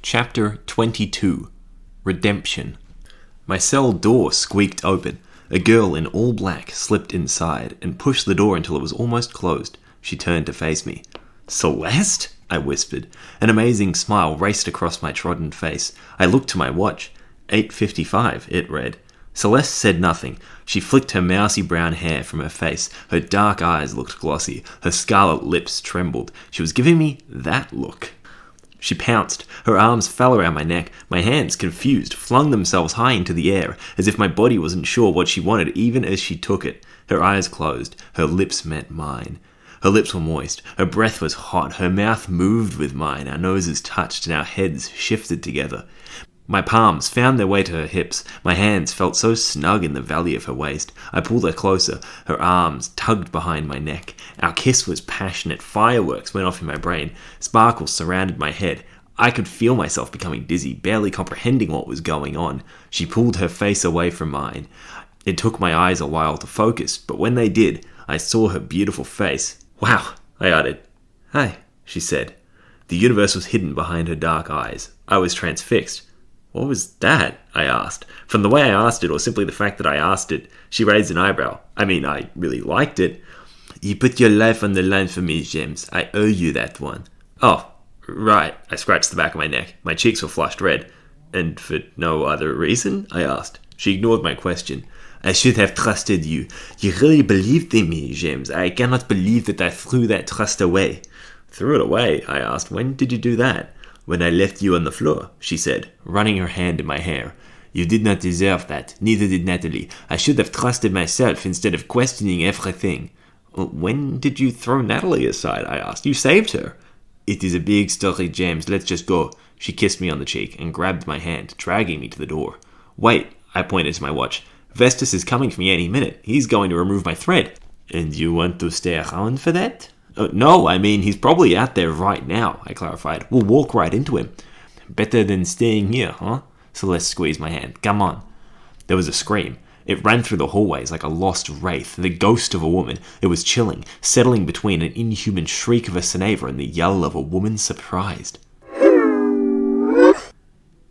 Chapter 22. Redemption. My cell door squeaked open. A girl in all black slipped inside and pushed the door until it was almost closed. She turned to face me. "Celeste?" I whispered. An amazing smile raced across my trodden face. I looked to my watch. 8:55, it read. Celeste said nothing. She flicked her mousy brown hair from her face. Her dark eyes looked glossy. Her scarlet lips trembled. She was giving me that look. She pounced. Her arms fell around my neck. My hands, confused, flung themselves high into the air, as if my body wasn't sure what she wanted even as she took it. Her eyes closed. Her lips met mine. Her lips were moist. Her breath was hot. Her mouth moved with mine. Our noses touched and our heads shifted together. My palms found their way to her hips. My hands felt so snug in the valley of her waist. I pulled her closer. Her arms tugged behind my neck. Our kiss was passionate. Fireworks went off in my brain. Sparkles surrounded my head. I could feel myself becoming dizzy, barely comprehending what was going on. She pulled her face away from mine. It took my eyes a while to focus, but when they did, I saw her beautiful face. "Wow," I uttered. "Hi," she said. The universe was hidden behind her dark eyes. I was transfixed. "What was that?" I asked. From the way I asked it, or simply the fact that I asked it, she raised an eyebrow. I mean, I really liked it. "You put your life on the line for me, James. I owe you that one." "Oh, right." I scratched the back of my neck. My cheeks were flushed red. "And for no other reason?" I asked. She ignored my question. "I should have trusted you. You really believed in me, James. I cannot believe that I threw that trust away." "Threw it away?" I asked. "When did you do that?" "When I left you on the floor," she said, running her hand in my hair. "You did not deserve that. Neither did Natalie. I should have trusted myself instead of questioning everything." "When did you throw Natalie aside?" I asked. "You saved her." "It is a big story, James. Let's just go." She kissed me on the cheek and grabbed my hand, dragging me to the door. "Wait," I pointed to my watch. "Vestus is coming for me any minute. He's going to remove my thread." "And you want to stay around for that?" "No, I mean, he's probably out there right now," I clarified. "We'll walk right into him." "Better than staying here, huh?" Celeste squeezed my hand. "Come on." There was a scream. It ran through the hallways like a lost wraith, the ghost of a woman. It was chilling, settling between an inhuman shriek of a Ceneva and the yell of a woman surprised.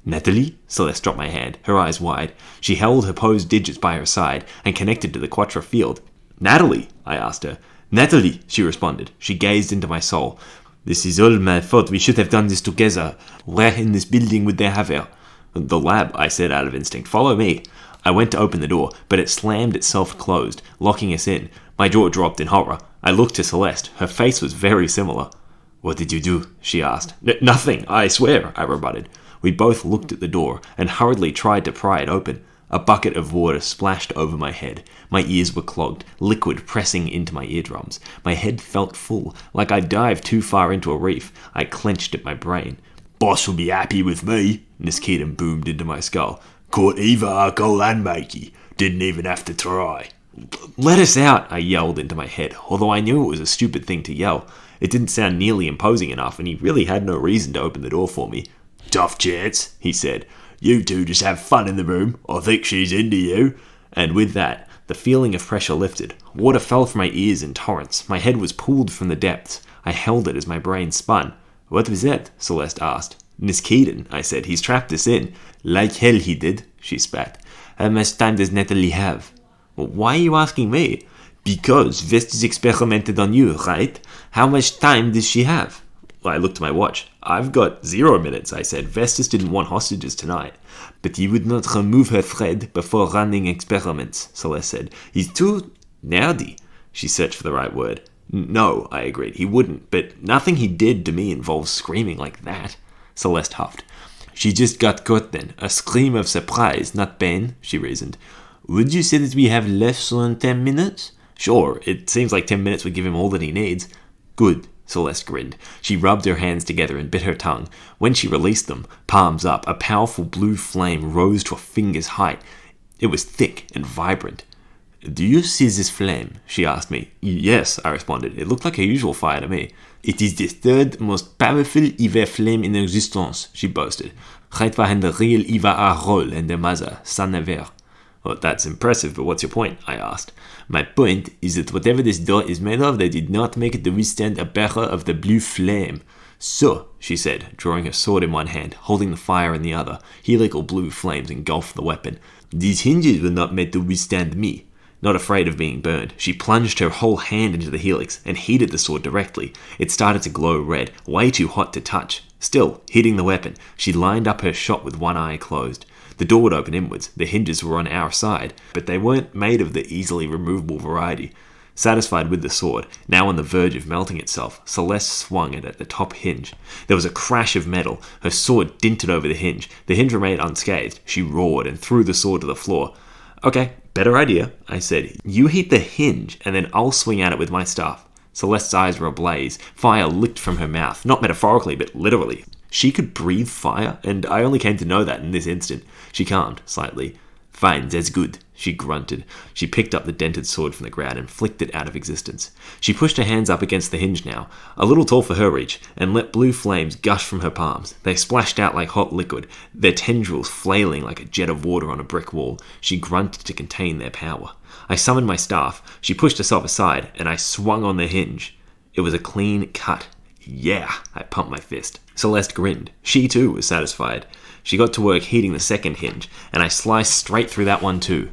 "Natalie?" Celeste dropped my hand, her eyes wide. She held her posed digits by her side and connected to the Quattro field. "Natalie?" I asked her. "Natalie," she responded. She gazed into my soul. "This is all my fault. We should have done this together. Where in this building would they have her?" "The lab," I said out of instinct. "Follow me." I went to open the door, but it slammed itself closed, locking us in. My jaw dropped in horror. I looked to Celeste. Her face was very similar. "What did you do?" she asked. Nothing, I swear," I rebutted. We both looked at the door and hurriedly tried to pry it open. A bucket of water splashed over my head. My ears were clogged, liquid pressing into my eardrums. My head felt full, like I'd dived too far into a reef. I clenched at my brain. "Boss will be happy with me," Miss Keaton boomed into my skull. "Caught Eva, Arkle, and Makey. Didn't even have to try." "Let us out," I yelled into my head, although I knew it was a stupid thing to yell. It didn't sound nearly imposing enough, and he really had no reason to open the door for me. "Tough chance," he said. "You two just have fun in the room. I think she's into you." And with that, the feeling of pressure lifted. Water fell from my ears in torrents. My head was pulled from the depths. I held it as my brain spun. "What was that?" Celeste asked. "Miss Keaton," I said. "He's trapped us in." "Like hell he did," she spat. "How much time does Natalie have?" "Why are you asking me?" "Because Vestus experimented on you, right? How much time does she have?" I looked at my watch. "I've got 0 minutes," I said. "Vestus didn't want hostages tonight." "But he would not remove her thread before running experiments," Celeste said. "He's too nerdy." She searched for the right word. "No," I agreed. "He wouldn't, but nothing he did to me involves screaming like that." Celeste huffed. "She just got caught then. A scream of surprise, not pain," she reasoned. "Would you say that we have less than 10 minutes? "Sure, it seems like 10 minutes would give him all that he needs." "Good." Celeste grinned. She rubbed her hands together and bit her tongue. When she released them, palms up, a powerful blue flame rose to a finger's height. It was thick and vibrant. "Do you see this flame?" she asked me. "Yes," I responded. It looked like her usual fire to me. "It is the third most powerful Eva flame in existence," she boasted. "Right behind the real Eva Arrol and the mother, Saint-Nevers." "Well, that's impressive, but what's your point?" I asked. "My point is that whatever this door is made of, they did not make it to withstand a bearer of the blue flame." "So," she said, drawing her sword in one hand, holding the fire in the other. Helical blue flames engulfed the weapon. "These hinges were not meant to withstand me." Not afraid of being burned, she plunged her whole hand into the helix and heated the sword directly. It started to glow red, way too hot to touch. Still, hitting the weapon, she lined up her shot with one eye closed. The door would open inwards. The hinges were on our side, but they weren't made of the easily removable variety. Satisfied with the sword, now on the verge of melting itself, Celeste swung it at the top hinge. There was a crash of metal. Her sword dinted over the hinge. The hinge remained unscathed. She roared and threw the sword to the floor. "Okay, better idea," I said. "You hit the hinge, and then I'll swing at it with my staff." Celeste's eyes were ablaze. Fire licked from her mouth, not metaphorically, but literally. She could breathe fire, and I only came to know that in this instant. She calmed slightly. "Fine, that's good," she grunted. She picked up the dented sword from the ground and flicked it out of existence. She pushed her hands up against the hinge now, a little tall for her reach, and let blue flames gush from her palms. They splashed out like hot liquid, their tendrils flailing like a jet of water on a brick wall. She grunted to contain their power. I summoned my staff. She pushed herself aside, and I swung on the hinge. It was a clean cut. "Yeah," I pumped my fist. Celeste grinned. She too was satisfied. She got to work heating the second hinge, and I sliced straight through that one too.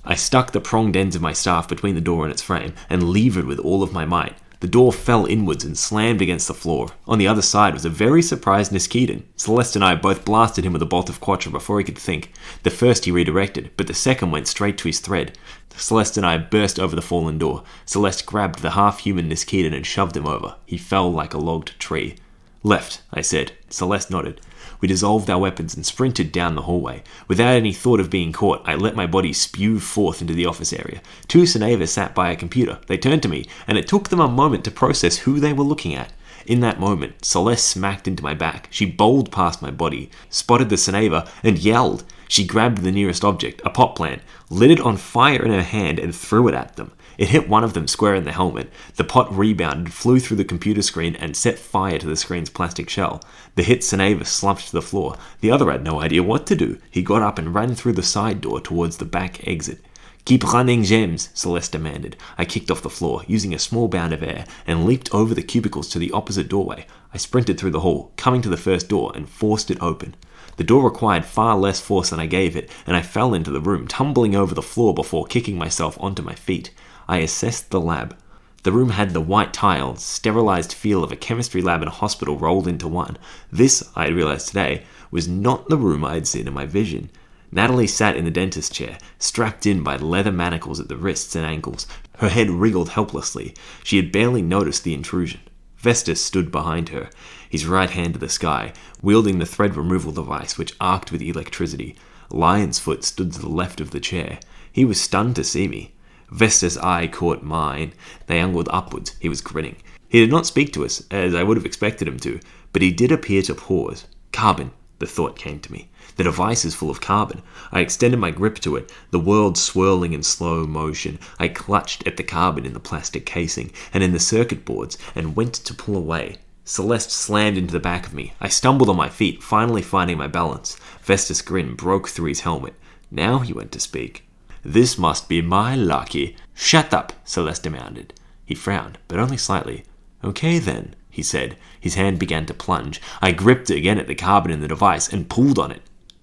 I stuck the pronged ends of my staff between the door and its frame, and levered with all of my might. The door fell inwards and slammed against the floor. On the other side was a very surprised Niskitan. Celeste and I both blasted him with a bolt of quattro before he could think. The first he redirected, but the second went straight to his thread. Celeste and I burst over the fallen door. Celeste grabbed the half-human Niskitan and shoved him over. He fell like a logged tree. "Left," I said. Celeste nodded. We dissolved our weapons and sprinted down the hallway. Without any thought of being caught, I let my body spew forth into the office area. Two Senavas sat by a computer. They turned to me, and it took them a moment to process who they were looking at. In that moment, Celeste smacked into my back. She bowled past my body, spotted the Senava, and yelled. She grabbed the nearest object, a pot plant, lit it on fire in her hand, and threw it at them. It hit one of them square in the helmet. The pot rebounded, flew through the computer screen, and set fire to the screen's plastic shell. The hit Senava slumped to the floor. The other had no idea what to do. He got up and ran through the side door towards the back exit. "Keep running, James," Celeste demanded. I kicked off the floor, using a small bound of air, and leaped over the cubicles to the opposite doorway. I sprinted through the hall, coming to the first door, and forced it open. The door required far less force than I gave it, and I fell into the room, tumbling over the floor before kicking myself onto my feet. I assessed the lab. The room had the white tile, sterilized feel of a chemistry lab in a hospital rolled into one. This, I realized today, was not the room I had seen in my vision. Natalie sat in the dentist chair, strapped in by leather manacles at the wrists and ankles. Her head wriggled helplessly. She had barely noticed the intrusion. Vestas stood behind her, his right hand to the sky, wielding the thread removal device which arced with electricity. Lion's Foot stood to the left of the chair. He was stunned to see me. Vestas' eye caught mine. They angled upwards. He was grinning. He did not speak to us, as I would have expected him to, but he did appear to pause. Carbon, the thought came to me. The device is full of carbon. I extended my grip to it, the world swirling in slow motion. I clutched at the carbon in the plastic casing and in the circuit boards and went to pull away. Celeste slammed into the back of me. I stumbled on my feet, finally finding my balance. Vestas' grin broke through his helmet. Now he went to speak. "This must be my lucky." "Shut up," Celeste demanded. He frowned, but only slightly. "Okay then," he said. His hand began to plunge. I gripped again at the carbon in the device and pulled on it.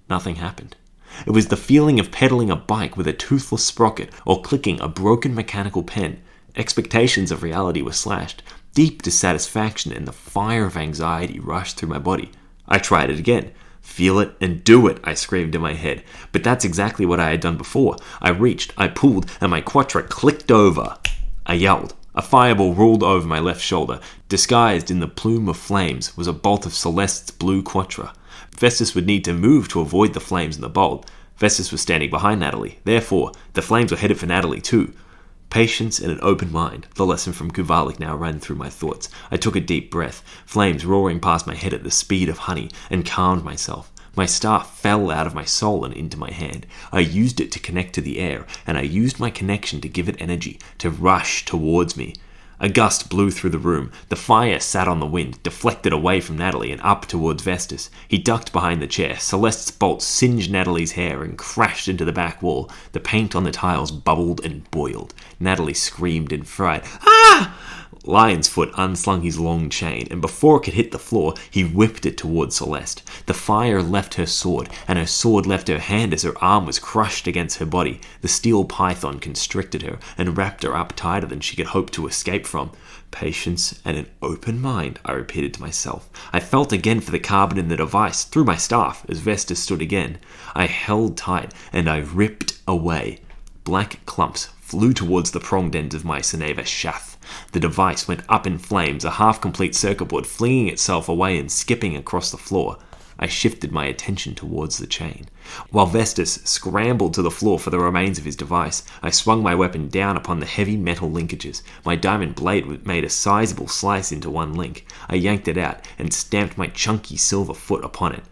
Nothing happened. It was the feeling of pedaling a bike with a toothless sprocket or clicking a broken mechanical pen. Expectations of reality were slashed. Deep dissatisfaction and the fire of anxiety rushed through my body. I tried it again. "Feel it and do it," I screamed in my head. But that's exactly what I had done before. I reached, I pulled, and my quattro clicked over. I yelled. A fireball rolled over my left shoulder. Disguised in the plume of flames was a bolt of Celeste's blue quattro. Vestas would need to move to avoid the flames in the bolt. Vestas was standing behind Natalie. Therefore, the flames were headed for Natalie too. Patience and an open mind. The lesson from Kuvalik now ran through my thoughts. I took a deep breath, flames roaring past my head at the speed of honey, and calmed myself. My staff fell out of my soul and into my hand. I used it to connect to the air, and I used my connection to give it energy, to rush towards me. A gust blew through the room. The fire sat on the wind, deflected away from Natalie and up towards Vestas. He ducked behind the chair. Celeste's bolt singed Natalie's hair and crashed into the back wall. The paint on the tiles bubbled and boiled. Natalie screamed in fright. "Ah!" Lion's Foot unslung his long chain, and before it could hit the floor, he whipped it towards Celeste. The fire left her sword, and her sword left her hand as her arm was crushed against her body. The steel python constricted her and wrapped her up tighter than she could hope to escape from. Patience and an open mind, I repeated to myself. I felt again for the carbon in the device, threw my staff as Vestas stood again. I held tight, and I ripped away. Black clumps flew towards the pronged ends of my Seneva Shath. The device went up in flames, a half-complete circuit board flinging itself away and skipping across the floor. I shifted my attention towards the chain. While Vestas scrambled to the floor for the remains of his device, I swung my weapon down upon the heavy metal linkages. My diamond blade made a sizable slice into one link. I yanked it out and stamped my chunky silver foot upon it.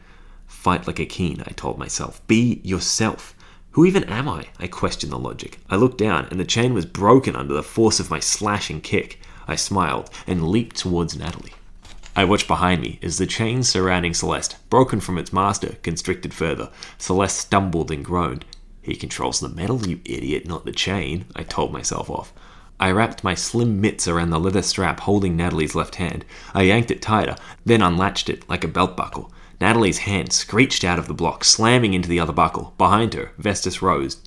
Fight like a king, I told myself. Be yourself. Who even am I? I questioned the logic. I looked down, and the chain was broken under the force of my slashing kick. I smiled and leaped towards Natalie. I watched behind me as the chain surrounding Celeste, broken from its master, constricted further. Celeste stumbled and groaned. He controls the metal, you idiot, not the chain, I told myself off. I wrapped my slim mitts around the leather strap holding Natalie's left hand. I yanked it tighter, then unlatched it like a belt buckle. Natalie's hand screeched out of the block, slamming into the other buckle. Behind her, Vestas rose.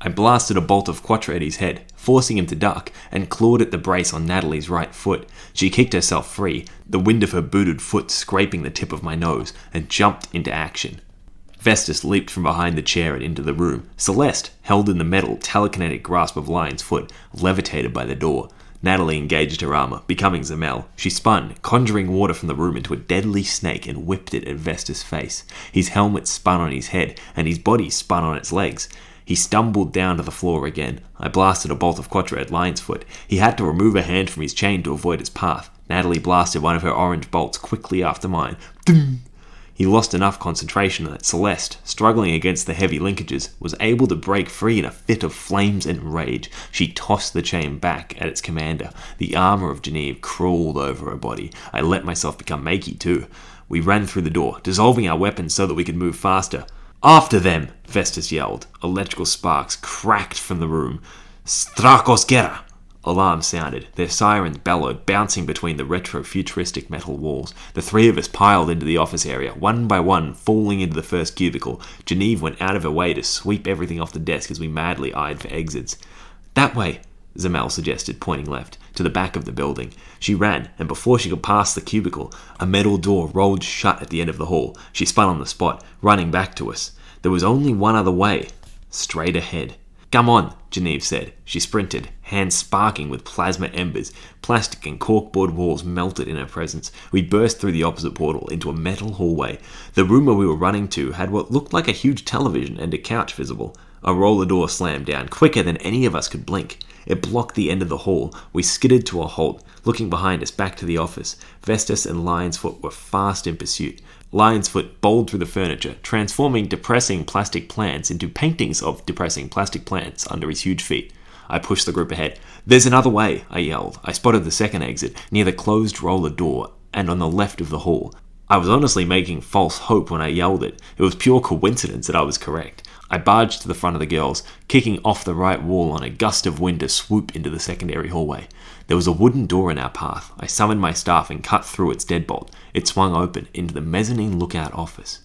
I blasted a bolt of Quattro at his head, forcing him to duck, and clawed at the brace on Natalie's right foot. She kicked herself free, the wind of her booted foot scraping the tip of my nose, and jumped into action. Vestas leaped from behind the chair and into the room. Celeste, held in the metal, telekinetic grasp of Lion's Foot, levitated by the door. Natalie engaged her armor, becoming Zamel. She spun, conjuring water from the room into a deadly snake and whipped it at Vestas' face. His helmet spun on his head, and his body spun on its legs. He stumbled down to the floor again. I blasted a bolt of Quattro at Lion's Foot. He had to remove a hand from his chain to avoid its path. Natalie blasted one of her orange bolts quickly after mine. Dum! He lost enough concentration that Celeste, struggling against the heavy linkages, was able to break free in a fit of flames and rage. She tossed the chain back at its commander. The armor of Geneve crawled over her body. I let myself become Makey too. We ran through the door, dissolving our weapons so that we could move faster. After them! Vestas yelled. Electrical sparks cracked from the room. Strakos Gera! Alarms sounded. Their sirens bellowed, bouncing between the retro-futuristic metal walls. The three of us piled into the office area, one by one, falling into the first cubicle. Geneve went out of her way to sweep everything off the desk as we madly eyed for exits. That way, Zamel suggested, pointing left, to the back of the building. She ran, and before she could pass the cubicle, a metal door rolled shut at the end of the hall. She spun on the spot, running back to us. There was only one other way. Straight ahead. Come on, Geneve said. She sprinted, hands sparking with plasma embers. Plastic and corkboard walls melted in her presence. We burst through the opposite portal into a metal hallway. The room where we were running to had what looked like a huge television and a couch visible. A roller door slammed down, quicker than any of us could blink. It blocked the end of the hall. We skidded to a halt, looking behind us back to the office. Vestas and Lion's Foot were fast in pursuit. Lion's Foot bowled through the furniture, transforming depressing plastic plants into paintings of depressing plastic plants under his huge feet. I pushed the group ahead. There's another way, I yelled. I spotted the second exit, near the closed roller door, and on the left of the hall. I was honestly making false hope when I yelled it. It was pure coincidence that I was correct. I barged to the front of the girls, kicking off the right wall on a gust of wind to swoop into the secondary hallway. There was a wooden door in our path. I summoned my staff and cut through its deadbolt. It swung open into the mezzanine lookout office.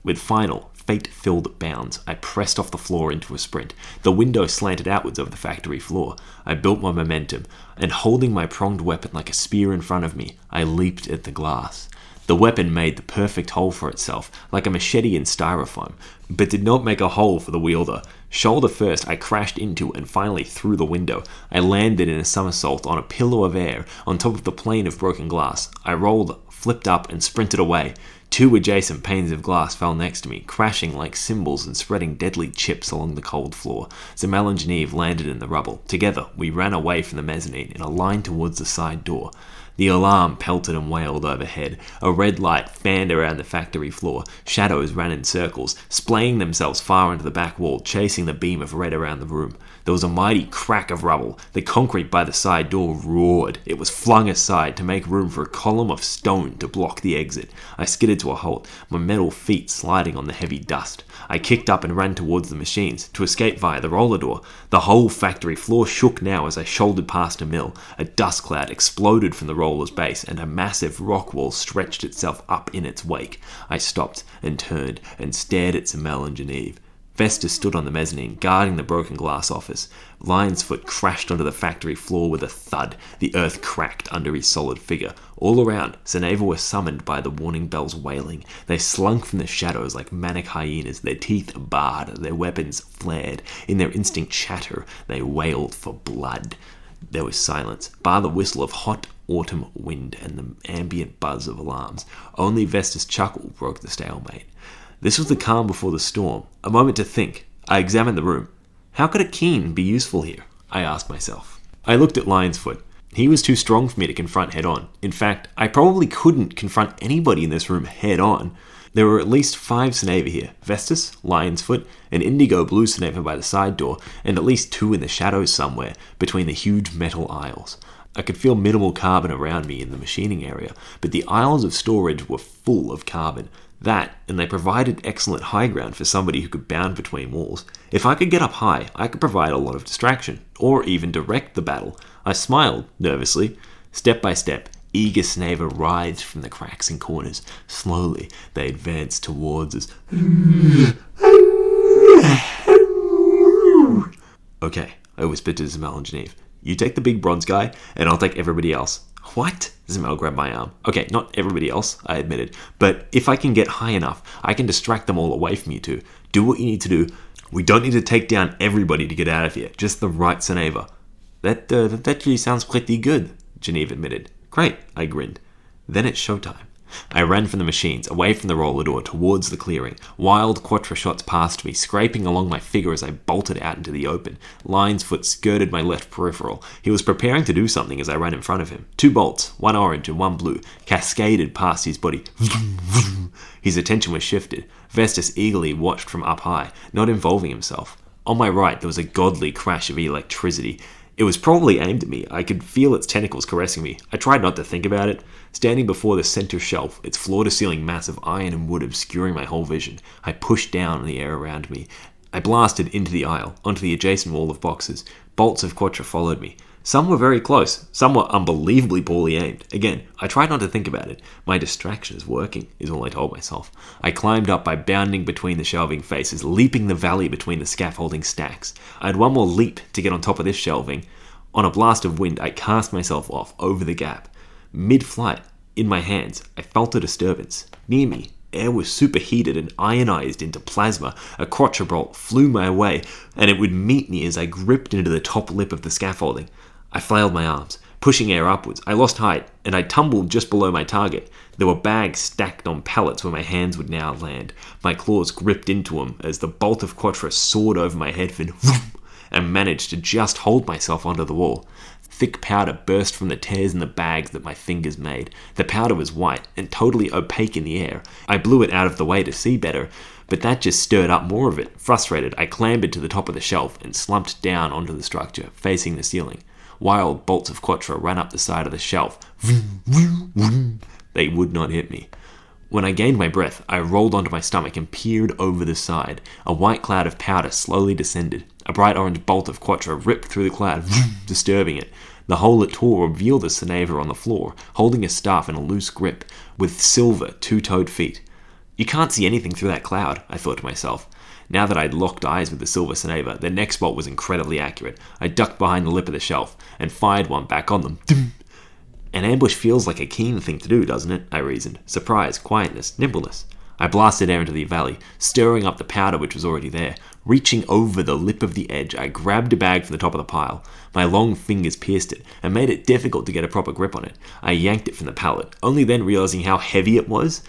With final, fate-filled bounds, I pressed off the floor into a sprint. The window slanted outwards over the factory floor. I built my momentum, and holding my pronged weapon like a spear in front of me, I leaped at the glass. The weapon made the perfect hole for itself, like a machete in styrofoam, but did not make a hole for the wielder. Shoulder first, I crashed into and finally through the window. I landed in a somersault on a pillow of air on top of the plane of broken glass. I rolled, flipped up, and sprinted away. Two adjacent panes of glass fell next to me, crashing like cymbals and spreading deadly chips along the cold floor. Zamel and Geneve landed in the rubble. Together, we ran away from the mezzanine in a line towards the side door. The alarm pelted and wailed overhead. A red light fanned around the factory floor. Shadows ran in circles, splaying themselves far into the back wall, chasing the beam of red around the room. There was a mighty crack of rubble. The concrete by the side door roared. It was flung aside to make room for a column of stone to block the exit. I skidded to a halt, my metal feet sliding on the heavy dust. I kicked up and ran towards the machines, to escape via the roller door. The whole factory floor shook now as I shouldered past a mill. A dust cloud exploded from the roller's base, and a massive rock wall stretched itself up in its wake. I stopped and turned and stared at Samel and Genevieve. Vesta stood on the mezzanine, guarding the broken glass office. Lion's foot crashed onto the factory floor with a thud. The earth cracked under his solid figure. All around, Ceneva were summoned by the warning bells wailing. They slunk from the shadows like manic hyenas, their teeth barred, their weapons flared. In their instinct chatter, they wailed for blood. There was silence, bar the whistle of hot autumn wind and the ambient buzz of alarms. Only Vesta's chuckle broke the stalemate. This was the calm before the storm. A moment to think. I examined the room. How could a keen be useful here? I asked myself. I looked at Lion's foot. He was too strong for me to confront head-on. In fact, I probably couldn't confront anybody in this room head-on. There were at least 5 Ceneva here. Vestas, Lion's foot, an indigo blue Ceneva by the side door, and at least 2 in the shadows somewhere, between the huge metal aisles. I could feel minimal carbon around me in the machining area, but the aisles of storage were full of carbon. That, and they provided excellent high ground for somebody who could bound between walls. If I could get up high, I could provide a lot of distraction, or even direct the battle. I smiled, nervously. Step by step, eager Ceneva writhed from the cracks and corners. Slowly, they advanced towards us. Okay, I whispered to Zamel and Genevieve. You take the big bronze guy, and I'll take everybody else. What? Zamel grabbed my arm. Okay, not everybody else, I admitted. But if I can get high enough, I can distract them all away from you two. Do what you need to do. We don't need to take down everybody to get out of here. Just the right Ceneva. That actually sounds pretty good, Genevieve admitted. Great, I grinned. Then it's showtime. I ran from the machines, away from the roller door, towards the clearing. Wild quattro shots passed me, scraping along my figure as I bolted out into the open. Lion's foot skirted my left peripheral. He was preparing to do something as I ran in front of him. 2 bolts, one orange and one blue, cascaded past his body. His attention was shifted. Vestas eagerly watched from up high, not involving himself. On my right, there was a godly crash of electricity. It was probably aimed at me. I could feel its tentacles caressing me. I tried not to think about it. Standing before the center shelf, its floor-to-ceiling mass of iron and wood obscuring my whole vision, I pushed down on the air around me. I blasted into the aisle, onto the adjacent wall of boxes. Bolts of quattro followed me. Some were very close. Some were unbelievably poorly aimed. Again, I tried not to think about it. My distraction is working, is all I told myself. I climbed up by bounding between the shelving faces, leaping the valley between the scaffolding stacks. I had one more leap to get on top of this shelving. On a blast of wind, I cast myself off over the gap. Mid-flight, in my hands, I felt a disturbance. Near me, air was superheated and ionized into plasma. A quattro bolt flew my way, and it would meet me as I gripped into the top lip of the scaffolding. I flailed my arms, pushing air upwards. I lost height, and I tumbled just below my target. There were bags stacked on pallets where my hands would now land. My claws gripped into them as the bolt of quattro soared over my head and managed to just hold myself onto the wall. Thick powder burst from the tears in the bags that my fingers made. The powder was white and totally opaque in the air. I blew it out of the way to see better, but that just stirred up more of it. Frustrated, I clambered to the top of the shelf and slumped down onto the structure, facing the ceiling. Wild bolts of quattro ran up the side of the shelf. They would not hit me. When I gained my breath, I rolled onto my stomach and peered over the side. A white cloud of powder slowly descended. A bright orange bolt of quattro ripped through the cloud, disturbing it. The hole it tore revealed a Ceneva on the floor, holding a staff in a loose grip, with silver, 2-toed feet. You can't see anything through that cloud, I thought to myself. Now that I'd locked eyes with the silver Ceneva, the next bolt was incredibly accurate. I ducked behind the lip of the shelf and fired one back on them. An ambush feels like a keen thing to do, doesn't it? I reasoned. Surprise, quietness, nimbleness. I blasted air into the valley, stirring up the powder which was already there. Reaching over the lip of the edge, I grabbed a bag from the top of the pile. My long fingers pierced it and made it difficult to get a proper grip on it. I yanked it from the pallet, only then realizing how heavy it was.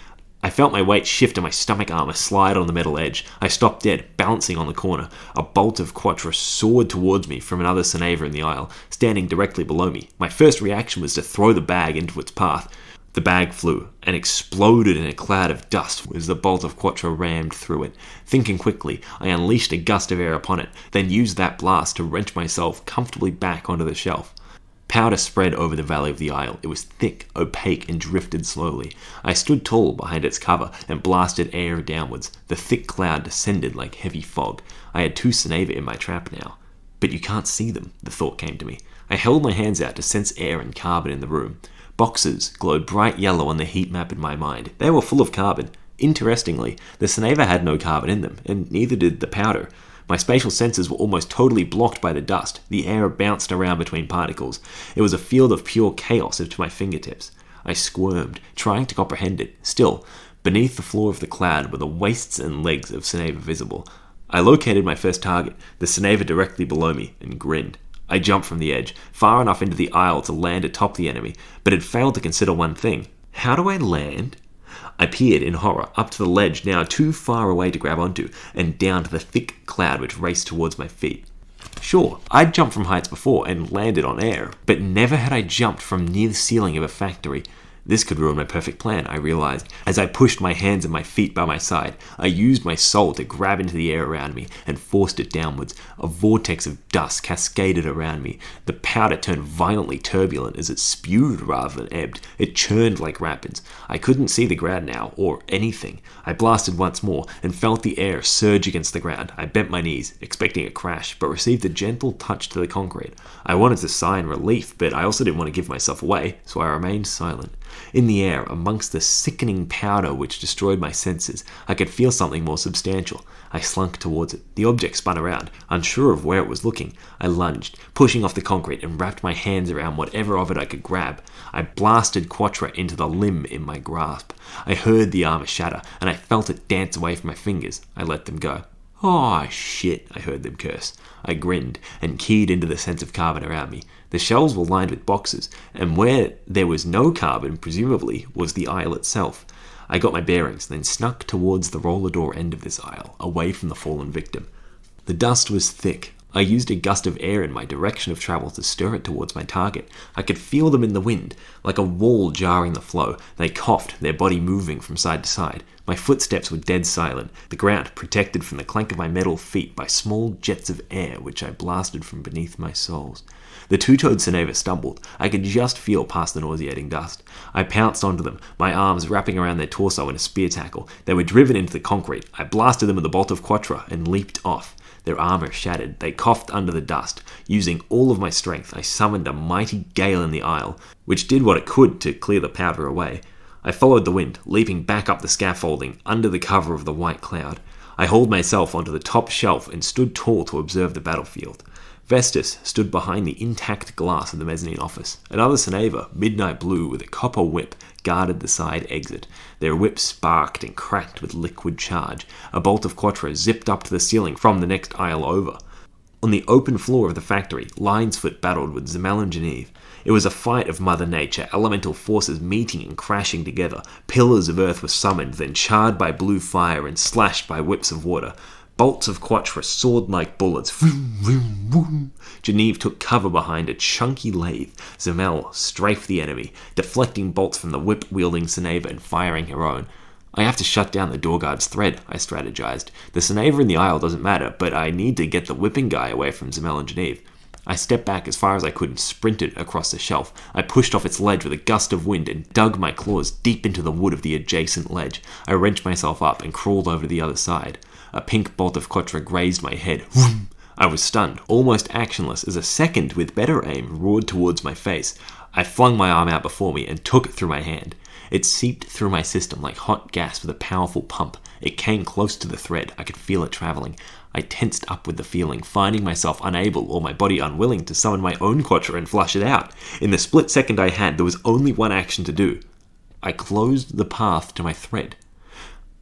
I felt my weight shift and my stomach armor slide on the metal edge. I stopped dead, balancing on the corner. A bolt of Quattro soared towards me from another Ceneva in the aisle, standing directly below me. My first reaction was to throw the bag into its path. The bag flew and exploded in a cloud of dust as the bolt of Quattro rammed through it. Thinking quickly, I unleashed a gust of air upon it, then used that blast to wrench myself comfortably back onto the shelf. Powder spread over the valley of the aisle. It was thick, opaque, and drifted slowly. I stood tall behind its cover and blasted air downwards. The thick cloud descended like heavy fog. I had 2 Ceneva in my trap now. But you can't see them, the thought came to me. I held my hands out to sense air and carbon in the room. Boxes glowed bright yellow on the heat map in my mind. They were full of carbon. Interestingly, the Ceneva had no carbon in them, and neither did the powder. My spatial senses were almost totally blocked by the dust. The air bounced around between particles. It was a field of pure chaos to my fingertips. I squirmed, trying to comprehend it. Still, beneath the floor of the cloud were the waists and legs of Ceneva visible. I located my first target, the Ceneva directly below me, and grinned. I jumped from the edge, far enough into the aisle to land atop the enemy, but had failed to consider one thing. How do I land? I peered in horror up to the ledge now too far away to grab onto, and down to the thick cloud which raced towards my feet. Sure, I'd jumped from heights before and landed on air, but never had I jumped from near the ceiling of a factory. This could ruin my perfect plan, I realized. As I pushed my hands and my feet by my side, I used my soul to grab into the air around me and forced it downwards. A vortex of dust cascaded around me. The powder turned violently turbulent as it spewed rather than ebbed. It churned like rapids. I couldn't see the ground now, or anything. I blasted once more and felt the air surge against the ground. I bent my knees, expecting a crash, but received a gentle touch to the concrete. I wanted to sigh in relief, but I also didn't want to give myself away, so I remained silent. In the air, amongst the sickening powder which destroyed my senses, I could feel something more substantial. I slunk towards it. The object spun around, unsure of where it was looking. I lunged, pushing off the concrete, and wrapped my hands around whatever of it I could grab. I blasted Quattro into the limb in my grasp. I heard the armor shatter, and I felt it dance away from my fingers. I let them go. "Oh, shit," I heard them curse. I grinned and keyed into the sense of carbon around me. The shelves were lined with boxes, and where there was no carbon, presumably, was the aisle itself. I got my bearings, then snuck towards the roller door end of this aisle, away from the fallen victim. The dust was thick. I used a gust of air in my direction of travel to stir it towards my target. I could feel them in the wind, like a wall jarring the flow. They coughed, their body moving from side to side. My footsteps were dead silent, the ground protected from the clank of my metal feet by small jets of air which I blasted from beneath my soles. The two-toed Ceneva stumbled. I could just feel past the nauseating dust. I pounced onto them, my arms wrapping around their torso in a spear tackle. They were driven into the concrete. I blasted them with the bolt of Quattro and leaped off. Their armor shattered. They coughed under the dust. Using all of my strength, I summoned a mighty gale in the aisle, which did what it could to clear the powder away. I followed the wind, leaping back up the scaffolding under the cover of the white cloud. I hauled myself onto the top shelf and stood tall to observe the battlefield. Vestus stood behind the intact glass of the mezzanine office. Another Ceneva, midnight blue with a copper whip, guarded the side exit. Their whip sparked and cracked with liquid charge. A bolt of Quattro zipped up to the ceiling from the next aisle over. On the open floor of the factory, Linesfoot battled with Zemel and Geneve. It was a fight of Mother Nature, elemental forces meeting and crashing together. Pillars of earth were summoned, then charred by blue fire and slashed by whips of water. Bolts of Quattro soared like bullets. Vroom, vroom, vroom. Geneve took cover behind a chunky lathe. Zemel strafed the enemy, deflecting bolts from the whip-wielding Ceneva and firing her own. I have to shut down the door guard's thread, I strategized. The Ceneva in the aisle doesn't matter, but I need to get the whipping guy away from Zemel and Geneve. I stepped back as far as I could and sprinted across the shelf. I pushed off its ledge with a gust of wind and dug my claws deep into the wood of the adjacent ledge. I wrenched myself up and crawled over to the other side. A pink bolt of Quattro grazed my head. Vroom! I was stunned, almost actionless, as a second with better aim roared towards my face. I flung my arm out before me and took it through my hand. It seeped through my system like hot gas with a powerful pump. It came close to the thread. I could feel it traveling. I tensed up with the feeling, finding myself unable or my body unwilling to summon my own Quattro and flush it out. In the split second I had, there was only one action to do. I closed the path to my thread.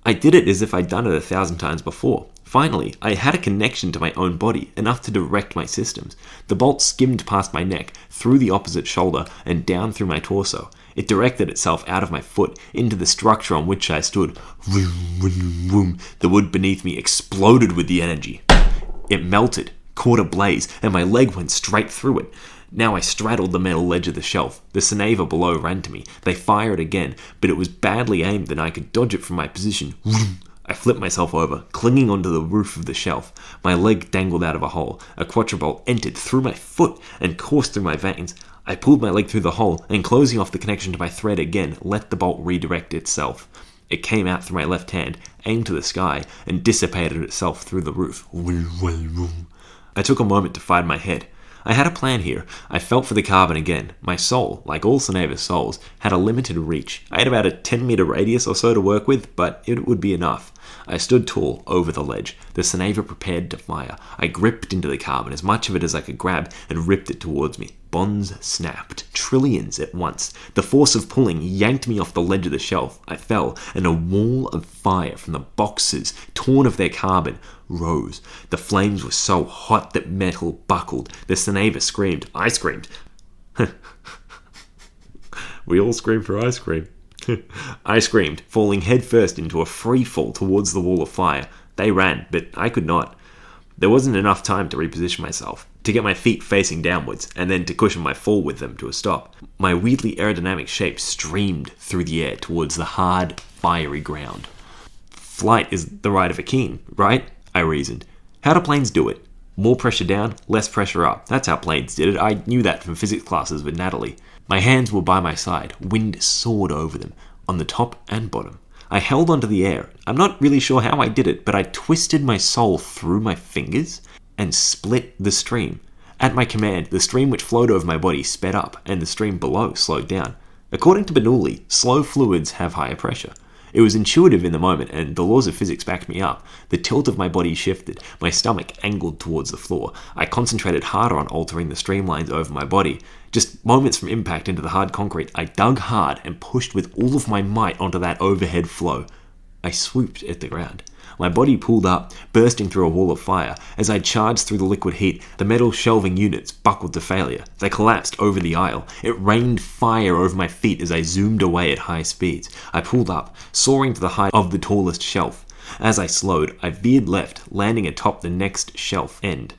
I did it as if I'd done it 1,000 times before. Finally, I had a connection to my own body, enough to direct my systems. The bolt skimmed past my neck, through the opposite shoulder, and down through my torso. It directed itself out of my foot into the structure on which I stood. Vroom, vroom, vroom. The wood beneath me exploded with the energy. It melted, caught ablaze, and my leg went straight through it. Now I straddled the metal ledge of the shelf. The Cenava below ran to me. They fired again, but it was badly aimed and I could dodge it from my position. I flipped myself over, clinging onto the roof of the shelf. My leg dangled out of a hole. A quattrobolt entered through my foot and coursed through my veins. I pulled my leg through the hole and, closing off the connection to my thread again, let the bolt redirect itself. It came out through my left hand, aimed to the sky, and dissipated itself through the roof. I took a moment to find my head. I had a plan here. I felt for the carbon again. My soul, like all Cenava's souls, had a limited reach. I had about a 10-meter radius or so to work with, but it would be enough. I stood tall over the ledge. The Cenava prepared to fire. I gripped into the carbon, as much of it as I could grab, and ripped it towards me. Bonds snapped, trillions at once. The force of pulling yanked me off the ledge of the shelf. I fell, and a wall of fire from the boxes, torn of their carbon, rose. The flames were so hot that metal buckled. The Cenava screamed. I screamed. We all scream for ice cream. I screamed, falling headfirst into a free fall towards the wall of fire. They ran, but I could not. There wasn't enough time to reposition myself, to get my feet facing downwards, and then to cushion my fall with them to a stop. My weirdly aerodynamic shape streamed through the air towards the hard, fiery ground. Flight is the right of a king, right? I reasoned. How do planes do it? More pressure down, less pressure up. That's how planes did it. I knew that from physics classes with Natalie. My hands were by my side. Wind soared over them, on the top and bottom. I held onto the air. I'm not really sure how I did it, but I twisted my soul through my fingers and split the stream. At my command, the stream which flowed over my body sped up, and the stream below slowed down. According to Bernoulli, slow fluids have higher pressure. It was intuitive in the moment, and the laws of physics backed me up. The tilt of my body shifted. My stomach angled towards the floor. I concentrated harder on altering the streamlines over my body. Just moments from impact into the hard concrete, I dug hard and pushed with all of my might onto that overhead flow. I swooped at the ground. My body pulled up, bursting through a wall of fire. As I charged through the liquid heat, the metal shelving units buckled to failure. They collapsed over the aisle. It rained fire over my feet as I zoomed away at high speeds. I pulled up, soaring to the height of the tallest shelf. As I slowed, I veered left, landing atop the next shelf end.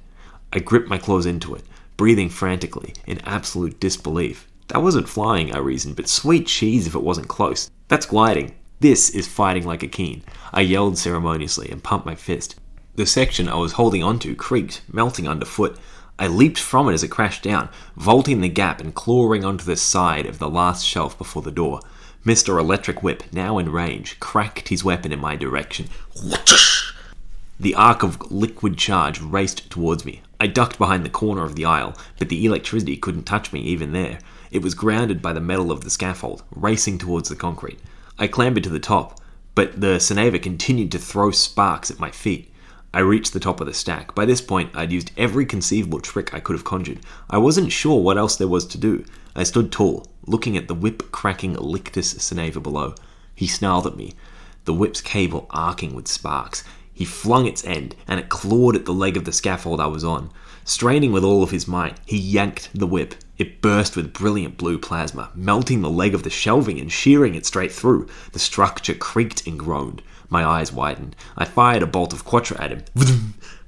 I gripped my claws into it, breathing frantically, in absolute disbelief. That wasn't flying, I reasoned, but sweet cheese if it wasn't close. That's gliding. This is fighting like a keen. I yelled ceremoniously and pumped my fist. The section I was holding onto creaked, melting underfoot. I leaped from it as it crashed down, vaulting the gap and clawing onto the side of the last shelf before the door. Mr. Electric Whip, now in range, cracked his weapon in my direction. The arc of liquid charge raced towards me. I ducked behind the corner of the aisle, but the electricity couldn't touch me even there. It was grounded by the metal of the scaffold, racing towards the concrete. I clambered to the top, but the Cenava continued to throw sparks at my feet. I reached the top of the stack. By this point, I'd used every conceivable trick I could have conjured. I wasn't sure what else there was to do. I stood tall, looking at the whip-cracking Lictus Cenava below. He snarled at me, the whip's cable arcing with sparks. He flung its end, and it clawed at the leg of the scaffold I was on. Straining with all of his might, he yanked the whip. It burst with brilliant blue plasma, melting the leg of the shelving and shearing it straight through. The structure creaked and groaned. My eyes widened. I fired a bolt of quattro at him,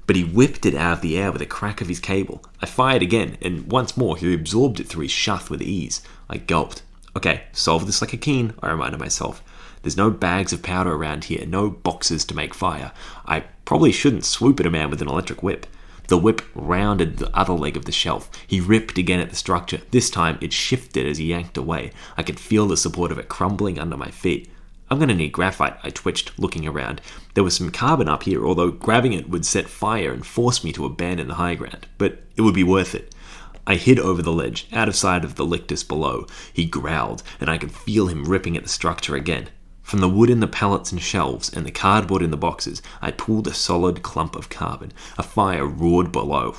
but he whipped it out of the air with a crack of his cable. I fired again, and once more he absorbed it through his shaft with ease. I gulped. Okay, solve this like a keen, I reminded myself. There's no bags of powder around here, no boxes to make fire. I probably shouldn't swoop at a man with an electric whip. The whip rounded the other leg of the shelf. He ripped again at the structure. This time, it shifted as he yanked away. I could feel the support of it crumbling under my feet. I'm going to need graphite, I twitched, looking around. There was some carbon up here, although grabbing it would set fire and force me to abandon the high ground. But it would be worth it. I hid over the ledge, out of sight of the Lictus below. He growled, and I could feel him ripping at the structure again. From the wood in the pallets and shelves and the cardboard in the boxes, I pulled a solid clump of carbon. A fire roared below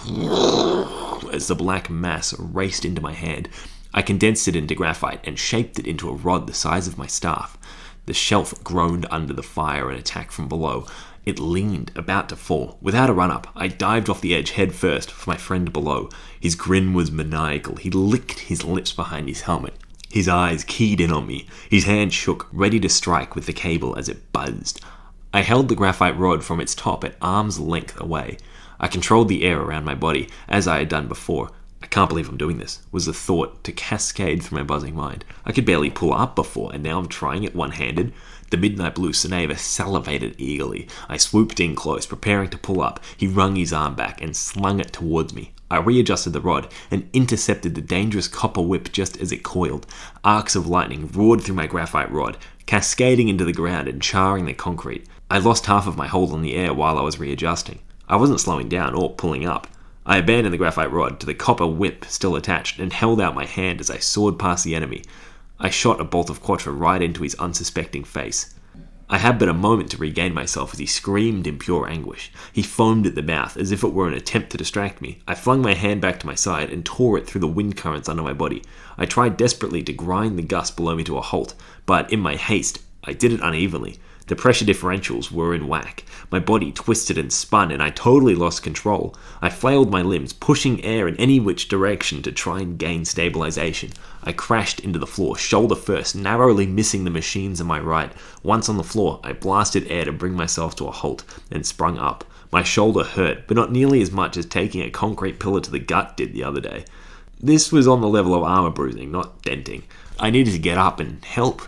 as the black mass raced into my hand. I condensed it into graphite and shaped it into a rod the size of my staff. The shelf groaned under the fire and attack from below. It leaned, about to fall. Without a run-up, I dived off the edge head first for my friend below. His grin was maniacal. He licked his lips behind his helmet. His eyes keyed in on me. His hand shook, ready to strike with the cable as it buzzed. I held the graphite rod from its top at arm's length away. I controlled the air around my body, as I had done before. I can't believe I'm doing this, was the thought to cascade through my buzzing mind. I could barely pull up before, and now I'm trying it one-handed. The midnight blue Seneva salivated eagerly. I swooped in close, preparing to pull up. He wrung his arm back and slung it towards me. I readjusted the rod and intercepted the dangerous copper whip just as it coiled. Arcs of lightning roared through my graphite rod, cascading into the ground and charring the concrete. I lost half of my hold on the air while I was readjusting. I wasn't slowing down or pulling up. I abandoned the graphite rod to the copper whip still attached and held out my hand as I soared past the enemy. I shot a bolt of quattro right into his unsuspecting face. I had but a moment to regain myself as he screamed in pure anguish. He foamed at the mouth as if it were an attempt to distract me. I flung my hand back to my side and tore it through the wind currents under my body. I tried desperately to grind the gust below me to a halt, but in my haste, I did it unevenly. The pressure differentials were in whack. My body twisted and spun, and I totally lost control. I flailed my limbs, pushing air in any which direction to try and gain stabilization. I crashed into the floor, shoulder first, narrowly missing the machines on my right. Once on the floor, I blasted air to bring myself to a halt, and sprung up. My shoulder hurt, but not nearly as much as taking a concrete pillar to the gut did the other day. This was on the level of armor bruising, not denting. I needed to get up and help.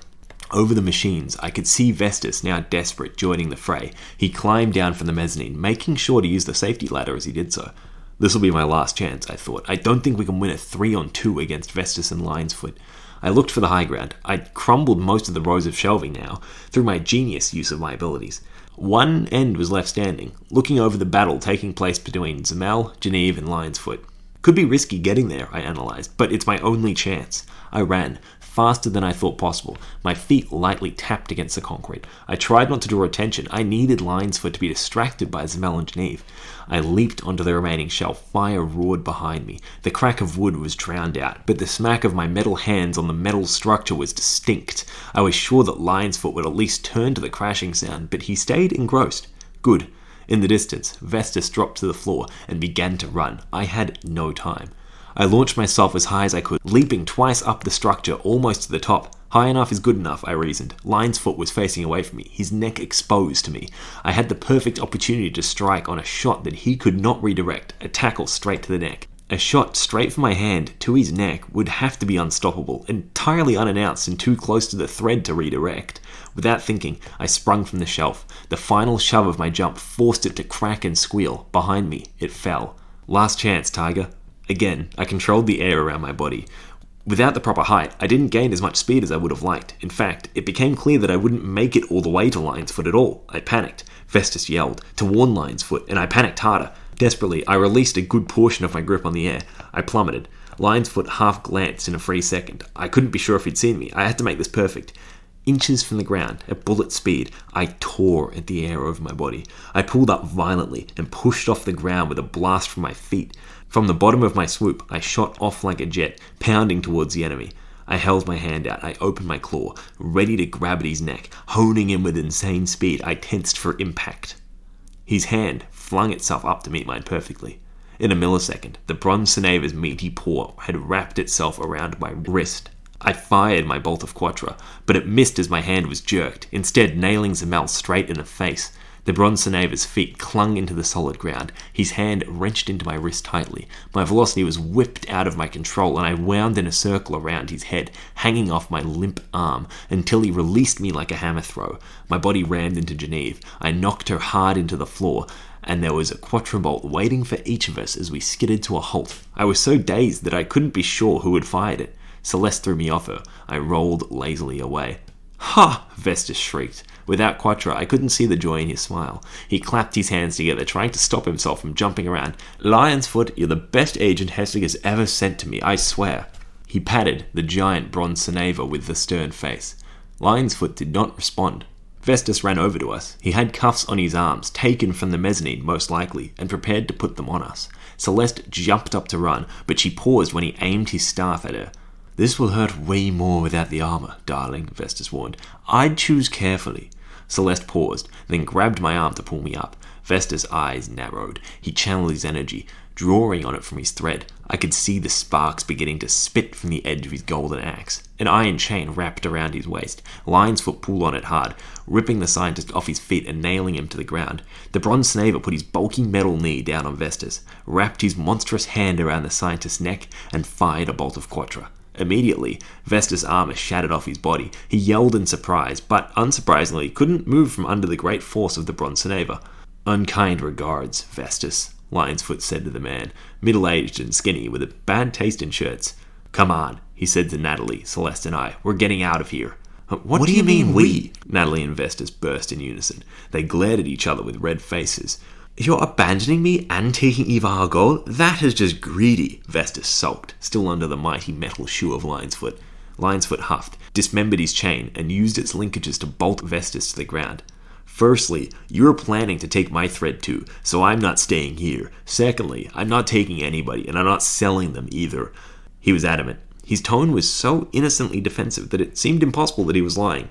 Over the machines, I could see Vestas, now desperate, joining the fray. He climbed down from the mezzanine, making sure to use the safety ladder as he did so. This will be my last chance, I thought. I don't think we can win a 3-on-2 against Vestas and Lionsfoot. I looked for the high ground. I'd crumbled most of the rows of shelving now, through my genius use of my abilities. One end was left standing, looking over the battle taking place between Zamel, Geneve, and Lionsfoot. Could be risky getting there, I analysed, but it's my only chance. I ran, faster than I thought possible. My feet lightly tapped against the concrete. I tried not to draw attention. I needed Lionsfoot to be distracted by Zamel and Geneve. I leaped onto the remaining shelf. Fire roared behind me. The crack of wood was drowned out, but the smack of my metal hands on the metal structure was distinct. I was sure that Lionsfoot would at least turn to the crashing sound, but he stayed engrossed. Good. In the distance, Vestas dropped to the floor and began to run. I had no time. I launched myself as high as I could, leaping twice up the structure, almost to the top. High enough is good enough, I reasoned. Lionsfoot was facing away from me, his neck exposed to me. I had the perfect opportunity to strike on a shot that he could not redirect, a tackle straight to the neck. A shot straight from my hand to his neck would have to be unstoppable, entirely unannounced and too close to the thread to redirect. Without thinking, I sprung from the shelf. The final shove of my jump forced it to crack and squeal. Behind me, it fell. Last chance, Tiger. Again, I controlled the air around my body. Without the proper height, I didn't gain as much speed as I would have liked. In fact, it became clear that I wouldn't make it all the way to Lionsfoot at all. I panicked. Vestas yelled, to warn Lionsfoot, and I panicked harder. Desperately, I released a good portion of my grip on the air. I plummeted. Lionsfoot half glanced in a free second. I couldn't be sure if he'd seen me. I had to make this perfect. Inches from the ground, at bullet speed, I tore at the air over my body. I pulled up violently and pushed off the ground with a blast from my feet. From the bottom of my swoop, I shot off like a jet, pounding towards the enemy. I held my hand out. I opened my claw, ready to grab at his neck. Honing in with insane speed, I tensed for impact. His hand flung itself up to meet mine perfectly. In a millisecond, the bronze Seneva's meaty paw had wrapped itself around my wrist. I fired my bolt of quattro, but it missed as my hand was jerked, instead nailing Zamel straight in the face. The bronze Seneva's feet clung into the solid ground. His hand wrenched into my wrist tightly. My velocity was whipped out of my control, and I wound in a circle around his head, hanging off my limp arm, until he released me like a hammer throw. My body rammed into Geneve. I knocked her hard into the floor, and there was a quattro bolt waiting for each of us as we skidded to a halt. I was so dazed that I couldn't be sure who had fired it. Celeste threw me off her. I rolled lazily away. "Ha!" Vestas shrieked. Without quattro, I couldn't see the joy in his smile. He clapped his hands together, trying to stop himself from jumping around. "Lionsfoot, you're the best agent Hessig has ever sent to me, I swear." He patted the giant bronze Seneva with the stern face. Lionsfoot did not respond. Vestas ran over to us. He had cuffs on his arms, taken from the mezzanine most likely, and prepared to put them on us. Celeste jumped up to run, but she paused when he aimed his staff at her. "This will hurt way more without the armor, darling," Vestas warned. "I'd choose carefully." Celeste paused, then grabbed my arm to pull me up. Vestas' eyes narrowed. He channeled his energy. drawing on it from his thread. I could see the sparks beginning to spit from the edge of his golden axe. An iron chain wrapped around his waist. Lion's Foot pulled on it hard, ripping the scientist off his feet and nailing him to the ground. The bronze snaver put his bulky metal knee down on Vestas, wrapped his monstrous hand around the scientist's neck, and fired a bolt of Quattro. Immediately, Vestas' armor shattered off his body. He yelled in surprise, but unsurprisingly couldn't move from under the great force of the bronze snaver. "Unkind regards, Vestas," Lion's Foot said to the man, middle-aged and skinny, with a bad taste in shirts. "Come on," he said to Natalie, Celeste and I. "We're getting out of here." What do you mean we? Natalie and Vestas burst in unison. They glared at each other with red faces. "You're abandoning me and taking Eva our gold? That is just greedy," Vestas sulked, still under the mighty metal shoe of Lion's Foot. Lion's Foot huffed, dismembered his chain, and used its linkages to bolt Vestas to the ground. "Firstly, you're planning to take my thread too, so I'm not staying here. Secondly, I'm not taking anybody, and I'm not selling them either." He was adamant. His tone was so innocently defensive that it seemed impossible that he was lying.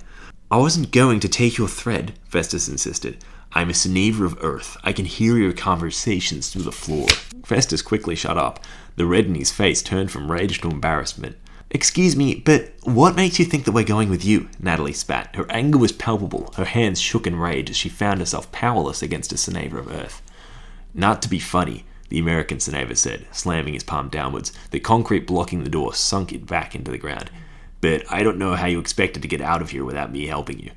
"I wasn't going to take your thread," Vestas insisted. "I'm a Snaver of Earth. I can hear your conversations through the floor." Vestas quickly shut up. The red in his face turned from rage to embarrassment. "Excuse me, but what makes you think that we're going with you?" Natalie spat. Her anger was palpable. Her hands shook in rage as she found herself powerless against a Snaver of Earth. "Not to be funny," the American Snaver said, slamming his palm downwards. The concrete blocking the door sunk it back into the ground. "But I don't know how you expected to get out of here without me helping you."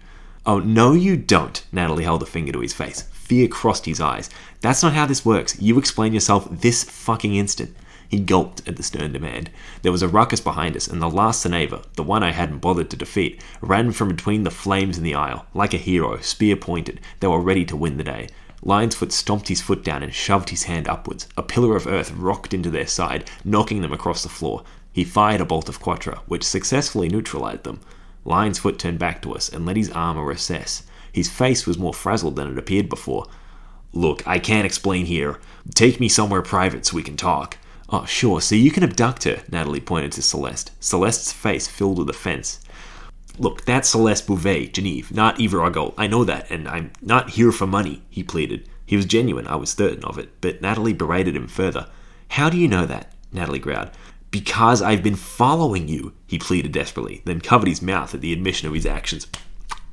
"Oh, no you don't," Natalie held a finger to his face. Fear crossed his eyes. "That's not how this works. You explain yourself this fucking instant." He gulped at the stern demand. There was a ruckus behind us, and the last Snaver, the one I hadn't bothered to defeat, ran from between the flames in the aisle. Like a hero, spear pointed, they were ready to win the day. Lion's Foot stomped his foot down and shoved his hand upwards. A pillar of earth rocked into their side, knocking them across the floor. He fired a bolt of Quattro, which successfully neutralized them. Lion's Foot turned back to us and let his armor recess. His face was more frazzled than it appeared before. "Look, I can't explain here. Take me somewhere private so we can talk." "Oh, sure, so you can abduct her," Natalie pointed to Celeste. Celeste's face filled with offense. "Look, that's Celeste Bouvet, Geneve, not Eva Argol. I know that, and I'm not here for money," he pleaded. He was genuine, I was certain of it, but Natalie berated him further. "How do you know that?" Natalie growled. "Because I've been following you," he pleaded desperately, then covered his mouth at the admission of his actions.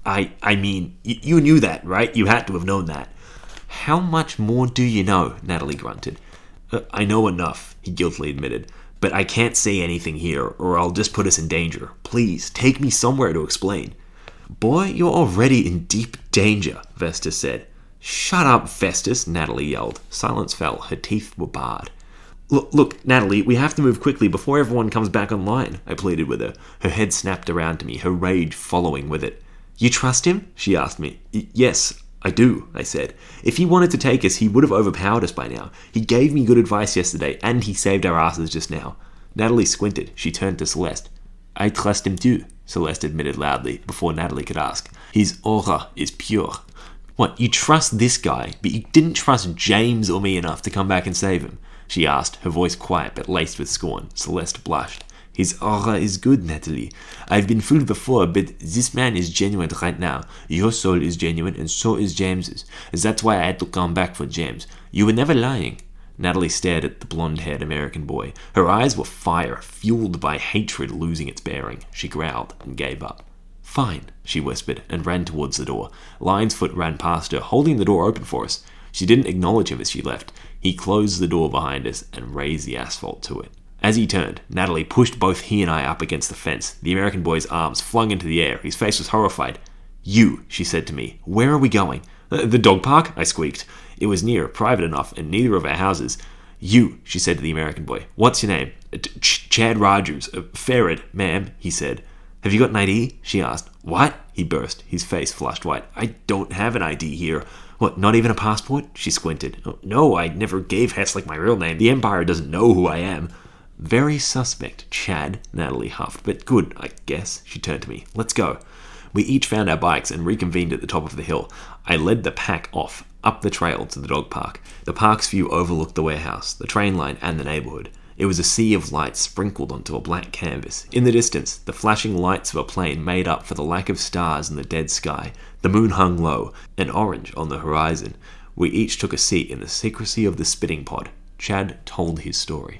I mean, you knew that, right? You had to have known that." "How much more do you know?" Natalie grunted. "I know enough," he guiltily admitted, "but I can't say anything here, or I'll just put us in danger. Please, take me somewhere to explain." "Boy, you're already in deep danger," Vestas said. "Shut up, Vestas," Natalie yelled. Silence fell. Her teeth were barred. Look, Natalie, we have to move quickly before everyone comes back online," I pleaded with her. Her head snapped around to me, her rage following with it. "You trust him?" she asked me. "Yes, I do," I said. "If he wanted to take us, he would have overpowered us by now. He gave me good advice yesterday, and he saved our asses just now." Natalie squinted. She turned to Celeste. "I trust him too," Celeste admitted loudly, before Natalie could ask. "His aura is pure." "What, you trust this guy, but you didn't trust James or me enough to come back and save him?" she asked, her voice quiet but laced with scorn. Celeste blushed. "His aura is good, Natalie. I've been fooled before, but this man is genuine right now. Your soul is genuine, and so is James's. That's why I had to come back for James. You were never lying." Natalie stared at the blonde-haired American boy. Her eyes were fire, fueled by hatred losing its bearing. She growled and gave up. "Fine," she whispered, and ran towards the door. Lion's Foot ran past her, holding the door open for us. She didn't acknowledge him as she left. He closed the door behind us and raised the asphalt to it. As he turned, Natalie pushed both he and I up against the fence, the American boy's arms flung into the air. His face was horrified. "You," she said to me. "Where are we going?" "The dog park?" I squeaked. It was near, private enough, and neither of our houses. "You," she said to the American boy. "What's your name?" "Chad Rogers. Ferret, ma'am," he said. "Have you got an ID?" she asked. "What?" he burst, his face flushed white. "I don't have an ID here." "What, not even a passport?" She squinted. "No, I never gave Hesslick my real name. The Empire doesn't know who I am." "Very suspect, Chad," Natalie huffed. "But good, I guess." She turned to me. "Let's go." We each found our bikes and reconvened at the top of the hill. I led the pack off, up the trail to the dog park. The park's view overlooked the warehouse, the train line, and the neighborhood. It was a sea of lights sprinkled onto a black canvas. In the distance, the flashing lights of a plane made up for the lack of stars in the dead sky. The moon hung low, and orange on the horizon. We each took a seat in the secrecy of the spitting pod. Chad told his story.